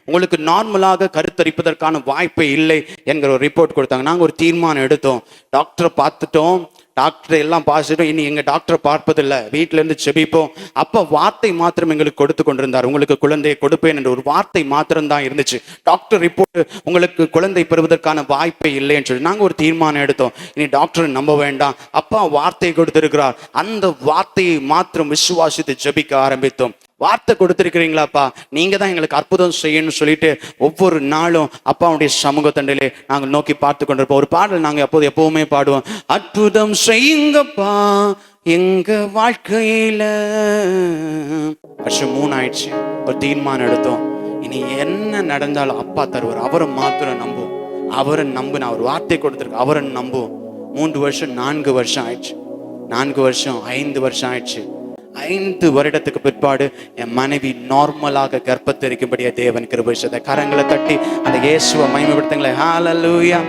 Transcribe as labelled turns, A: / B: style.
A: உங்களுக்கு நார்மலாக கருத்தரிப்பதற்கான வாய்ப்பே இல்லை என்கிற ஒரு ரிப்போர்ட் கொடுத்தாங்க. நாங்கள் ஒரு தீர்மானம் எடுத்தோம். டாக்டரை பார்த்துட்டோம், டாக்டர் எல்லாம் பார்த்துட்டோம். இனி எங்க டாக்டரை பார்ப்பதில்லை, வீட்டில இருந்து செபிப்போம். அப்ப வார்த்தை மாத்திரம் எங்களுக்கு கொடுத்து கொண்டிருந்தார். உங்களுக்கு குழந்தையை கொடுப்பேன் என்ற ஒரு வார்த்தை மாத்திரம் தான் இருந்துச்சு. டாக்டர் ரிப்போர்ட் உங்களுக்கு குழந்தை பெறுவதற்கான வாய்ப்பே இல்லைன்னு சொல்லி நாங்கள் ஒரு தீர்மானம் எடுத்தோம். இனி டாக்டரை நம்ப வேண்டாம், அப்பா வார்த்தை கொடுத்திருக்கிறார், அந்த வார்த்தையை மாத்திரம் விசுவாசித்து ஜெபிக்க ஆரம்பித்தோம். வார்த்தை கொடுத்திருக்கிறீங்களாப்பா, நீங்க தான் எங்களுக்கு அற்புதம் செய்யணும்னு சொல்லிட்டு ஒவ்வொரு நாளும் அப்பாவுடைய சமூகத்தண்டையிலே நாங்கள் நோக்கி பார்த்து கொண்டிருப்போம். ஒரு பாடல் நாங்கள் எப்பவுமே பாடுவோம், அற்புதம் செய்யுங்கப்பா எங்க வாழ்க்கையில. வருஷம் 3 ஆயிடுச்சு. ஒரு தீர்மானம் எடுத்தோம், இனி என்ன நடந்தாலும் அப்பா தருவார், அவரை மாத்திரம் நம்புவோம். அவரை நம்புன அவர் வார்த்தை கொடுத்திருக்கு, அவரை நம்புவோம். 3 வருஷம் 4 வருஷம் ஆயிடுச்சு. 4 வருஷம் 5 வருஷம் ஆயிடுச்சு. 5 வருடத்துக்கு பிற்பாடு என் மனைவி நார்மலாக கர்ப்பத்தரிக்கும்படியா தேவன் கிருபை செய்தார். கரங்களை தட்டி அந்த இயேசுவை மகிமைப்படுத்துங்களேன். ஹல்லேலூயா.